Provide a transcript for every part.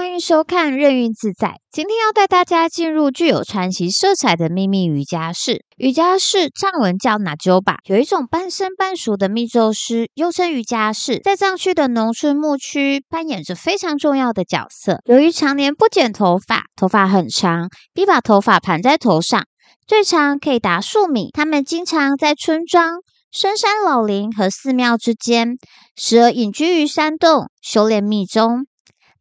欢迎收看任运自在。今天要带大家进入具有传奇色彩的秘密瑜伽室。瑜伽室藏文叫 Najoba， 有一种半生半熟的密咒师，又称瑜伽室，在藏区的农村牧区扮演着非常重要的角色。由于常年不剪头发，头发很长，必把头发盘在头上，最长可以达数米。他们经常在村庄、深山老林和寺庙之间，时而隐居于山洞，修炼密宗。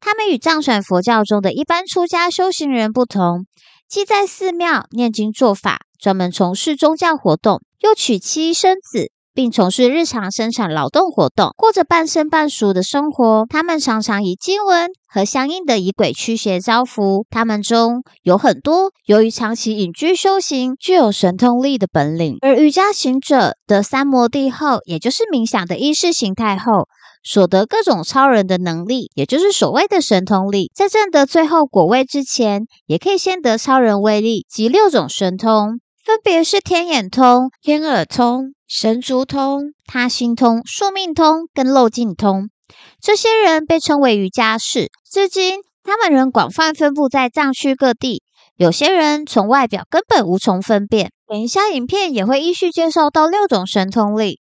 他们与藏传佛教中的一般出家修行人不同，既在寺庙念经做法，专门从事宗教活动，又娶妻生子，并从事日常生产劳动活动，过着半生半熟的生活。他们常常以经文和相应的仪轨驱邪招福。他们中有很多由于长期隐居修行，具有神通力的本领。而瑜伽行者得三摩地后，也就是冥想的意识形态后，所得各种超人的能力，也就是所谓的神通力。在证得最后果位之前，也可以先得超人威力及6种神通，分别是天眼通、天耳通、神足通、他心通、宿命通跟漏尽通。这些人被称为瑜伽士，至今他们仍广泛分布在藏区各地。有些人从外表根本无从分辨。等一下影片也会依序介绍到6种神通力。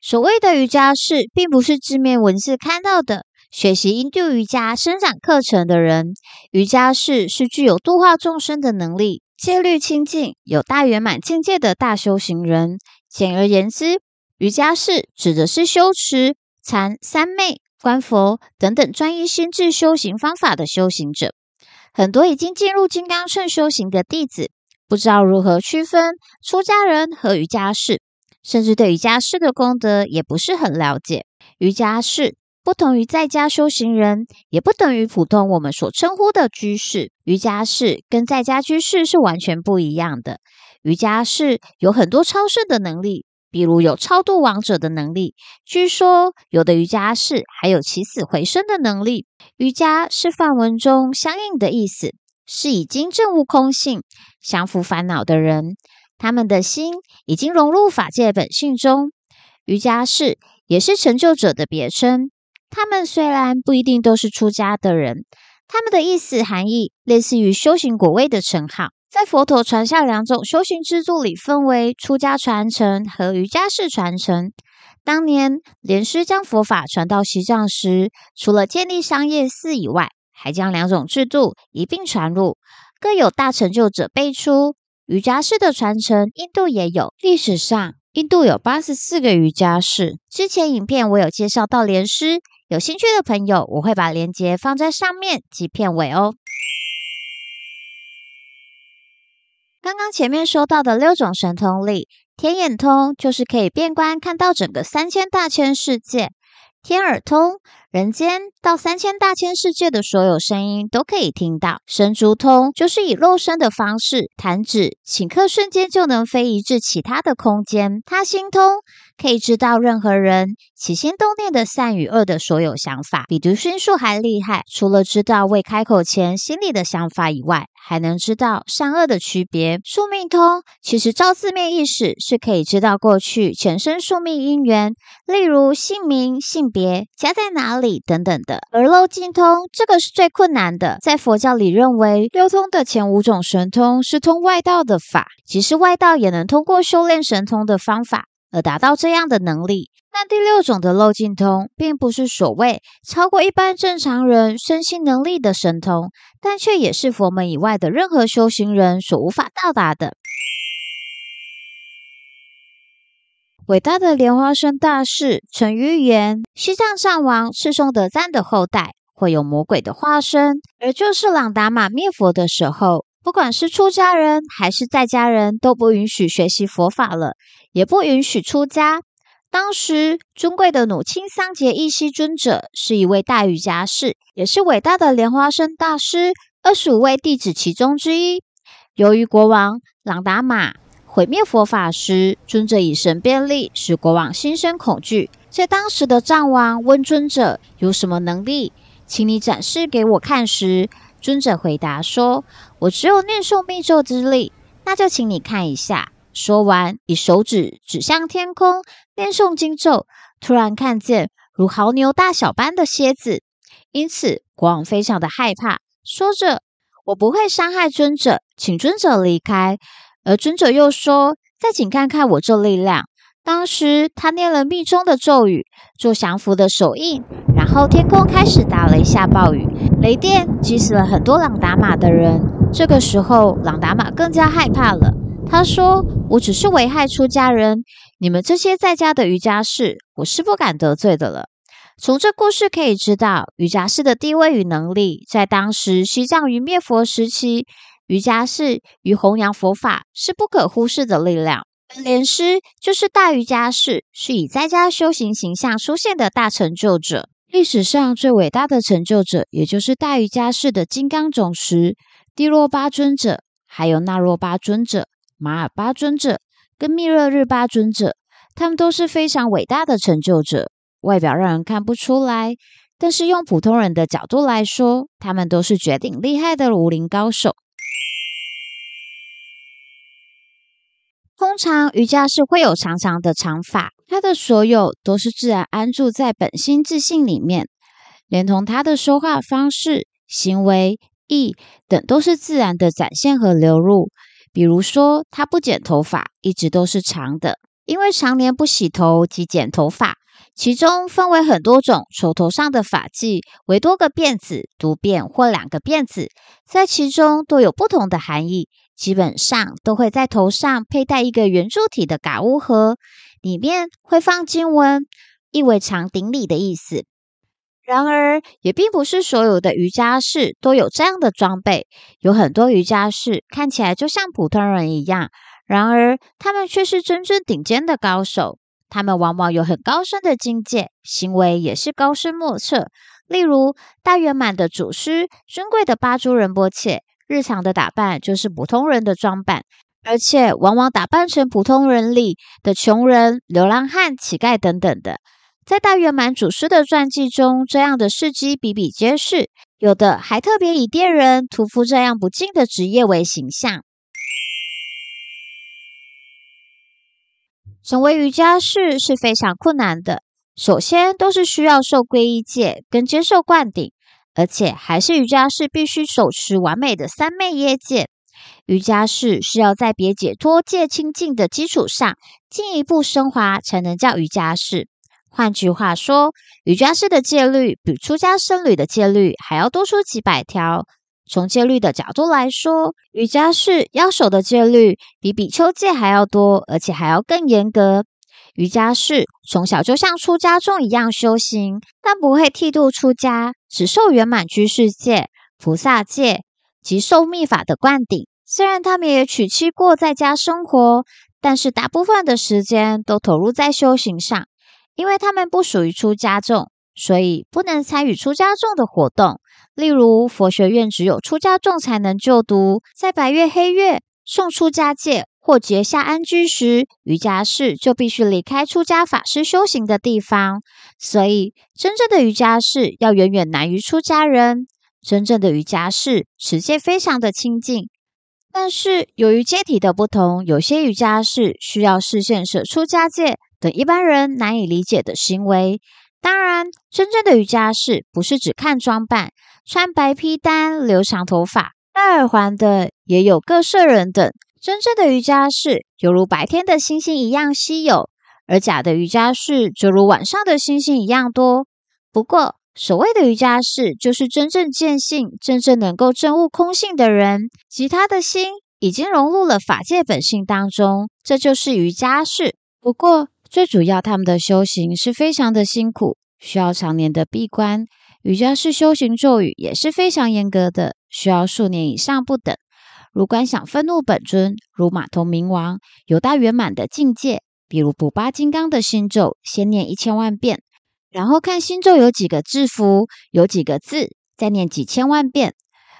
所谓的瑜伽士，并不是字面文字看到的学习印度瑜伽伸展课程的人。瑜伽士是具有度化众生的能力，戒律清净，有大圆满境界的大修行人。简而言之，瑜伽士指的是修持禅、三昧、观佛等等专一心智修行方法的修行者。很多已经进入金刚乘修行的弟子，不知道如何区分出家人和瑜伽士，甚至对瑜伽士的功德也不是很了解。瑜伽士不同于在家修行人，也不等于普通我们所称呼的居士。瑜伽士跟在家居士是完全不一样的。瑜伽士有很多超胜的能力，比如有超度亡者的能力，据说有的瑜伽士还有起死回生的能力。瑜伽是梵文中相应的意思，是已经证悟空性、降服烦恼的人，他们的心已经融入法界本性中。瑜伽士也是成就者的别称。他们虽然不一定都是出家的人，他们的意思含义类似于修行果位的称号。在佛陀传下2种修行制度里，分为出家传承和瑜伽士传承。当年莲师将佛法传到西藏时，除了建立商业寺以外，还将2种制度一并传入，各有大成就者辈出。瑜伽士的传承，印度也有。历史上，印度有84个瑜伽士。之前影片我有介绍到莲师，有兴趣的朋友，我会把链接放在上面及片尾哦。刚刚前面说到的6种神通力，天眼通就是可以遍观看到整个3000大千世界，天耳通，人间到3000大千世界的所有声音都可以听到。神足通就是以肉身的方式弹指顷刻瞬间就能飞移至其他的空间。他心通可以知道任何人起心动念的善与恶的所有想法，比读心术还厉害。除了知道未开口前心里的想法以外，还能知道善恶的区别。宿命通其实照字面意思是可以知道过去前生宿命因缘，例如姓名、性别、家在哪里等等的。而漏尽通这个是最困难的，在佛教里认为6通的前5种神通是通外道的法，即使外道也能通过修炼神通的方法而达到这样的能力。那第6种的漏尽通，并不是所谓超过一般正常人身心能力的神通，但却也是佛门以外的任何修行人所无法到达的。伟大的莲花生大士曾预言，西藏藏王赤松德赞的后代会有魔鬼的化身，而就是朗达玛灭佛的时候，不管是出家人还是在家人都不允许学习佛法了，也不允许出家。当时尊贵的努钦桑杰义西尊者是一位大瑜伽士，也是伟大的莲花生大师25位弟子其中之一。由于国王朗达玛毁灭佛法时，尊者以神变力使国王心生恐惧。在当时的藏王问尊者有什么能力，请你展示给我看时，尊者回答说，我只有念诵密咒之力，那就请你看一下。说完，以手指指向天空，念诵经咒，突然看见如牦牛大小般的蝎子。因此国王非常的害怕，说着：“我不会伤害尊者，请尊者离开。”而尊者又说：“再请看看我这力量。”当时他念了密宗的咒语，做降服的手印，然后天空开始打了一下暴雨，雷电击死了很多朗达玛的人。这个时候朗达玛更加害怕了，他说：“我只是危害出家人，你们这些在家的瑜伽士，我是不敢得罪的了。”从这故事可以知道，瑜伽士的地位与能力，在当时西藏于灭佛时期，瑜伽士与弘扬佛法是不可忽视的力量。莲师就是大瑜伽士，是以在家修行形象出现的大成就者。历史上最伟大的成就者，也就是大瑜伽士的金刚总师帝洛巴尊者，还有那若巴尊者、马尔巴尊者跟密勒日巴尊者，他们都是非常伟大的成就者。外表让人看不出来，但是用普通人的角度来说，他们都是绝顶厉害的武林高手。通常瑜伽士会有长长的长发，他的所有都是自然安住在本心自性里面，连同他的说话方式、行为、意等都是自然的展现和流露。比如说，他不剪头发，一直都是长的，因为常年不洗头及剪头发，其中分为很多种手头上的发髻，为多个辫子、独辫或两个辫子，在其中都有不同的含义。基本上都会在头上佩戴一个圆柱体的嘎乌盒，里面会放经文，意为常顶礼的意思。然而，也并不是所有的瑜伽士都有这样的装备，有很多瑜伽士看起来就像普通人一样，然而他们却是真正顶尖的高手。他们往往有很高深的境界，行为也是高深莫测。例如，大圆满的祖师、尊贵的巴珠仁波切，日常的打扮就是普通人的装扮，而且往往打扮成普通人里的穷人、流浪汉、乞丐等等的。在大圆满祖师的传记中，这样的事迹比比皆是，有的还特别以猎人、屠夫这样不敬的职业为形象。成为瑜伽士是非常困难的，首先都是需要受皈依戒跟接受灌顶，而且还是瑜伽士必须手持完美的三昧耶戒。瑜伽士是要在别解脱戒清净的基础上，进一步升华，才能叫瑜伽士。换句话说，瑜伽士的戒律比出家僧侣的戒律还要多出几百条。从戒律的角度来说，瑜伽士要守的戒律比比丘戒还要多，而且还要更严格。瑜伽士从小就像出家众一样修行，但不会剃度出家，只受圆满居士戒、菩萨戒及受密法的灌顶。虽然他们也娶妻过在家生活，但是大部分的时间都投入在修行上。因为他们不属于出家众，所以不能参与出家众的活动。例如，佛学院只有出家众才能就读，在白月、黑月诵出家戒或结下安居时，瑜伽士就必须离开出家法师修行的地方。所以，真正的瑜伽士要远远难于出家人。真正的瑜伽士持戒非常的清净，但是由于戒体的不同，有些瑜伽士需要视线舍出家戒等一般人难以理解的行为。当然，真正的瑜伽士不是只看装扮，穿白披单、留长头发、戴耳环的也有各色人等。真正的瑜伽士犹如白天的星星一样稀有，而假的瑜伽士就如晚上的星星一样多。不过，所谓的瑜伽士就是真正见性、真正能够证悟空性的人，即他的心已经融入了法界本性当中，这就是瑜伽士。不过，最主要他们的修行是非常的辛苦，需要常年的闭关。瑜伽士修行咒语也是非常严格的，需要数年以上不等。如观想愤怒本尊，如马头明王，有大圆满的境界，比如普巴金刚的心咒，先念1000万遍，然后看心咒有几个字符，有几个字，再念几千万遍。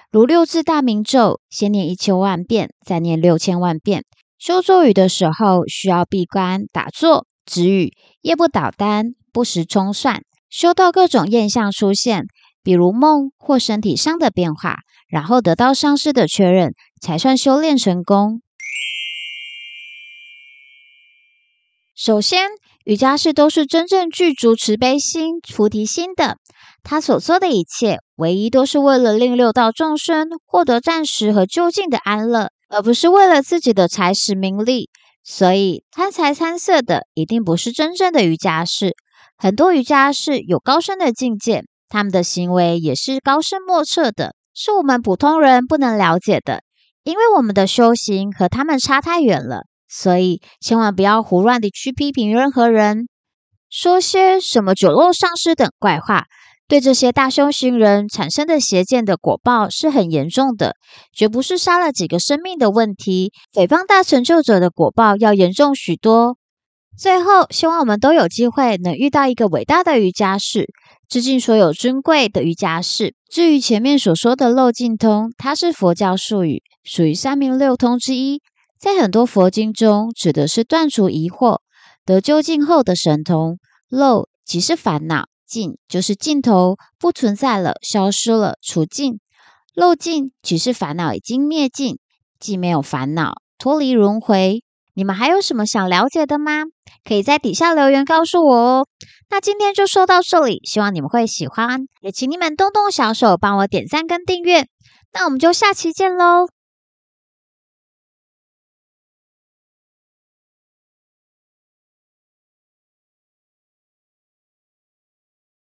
如六字大明咒，先念1000万遍，再念6000万遍。修咒语的时候，需要闭关打坐止语，夜不倒单，不时冲算，修到各种现象出现，比如梦或身体上的变化，然后得到上师的确认，才算修炼成功。首先，瑜伽士都是真正具足慈悲心、菩提心的，他所做的一切，唯一都是为了令六道众生获得暂时和究竟的安乐，而不是为了自己的财食名利。所以，贪财贪色的一定不是真正的瑜伽士。很多瑜伽士有高深的境界，他们的行为也是高深莫测的，是我们普通人不能了解的。因为我们的修行和他们差太远了，所以千万不要胡乱地去批评任何人，说些什么酒肉丧尸等怪话。对这些大修行人产生的邪见的果报是很严重的，绝不是杀了几个生命的问题，诽谤大成就者的果报要严重许多。最后，希望我们都有机会能遇到一个伟大的瑜伽士，致敬所有尊贵的瑜伽士。至于前面所说的漏尽通，它是佛教术语，属于三明六通之一，在很多佛经中指的是断除疑惑、得究竟后的神通。漏即是烦恼，尽就是尽头，不存在了，消失了，除尽。漏尽即是烦恼已经灭尽，既没有烦恼，脱离轮回。你们还有什么想了解的吗？可以在底下留言告诉我哦。那今天就说到这里，希望你们会喜欢，也请你们动动小手帮我点赞跟订阅。那我们就下期见喽。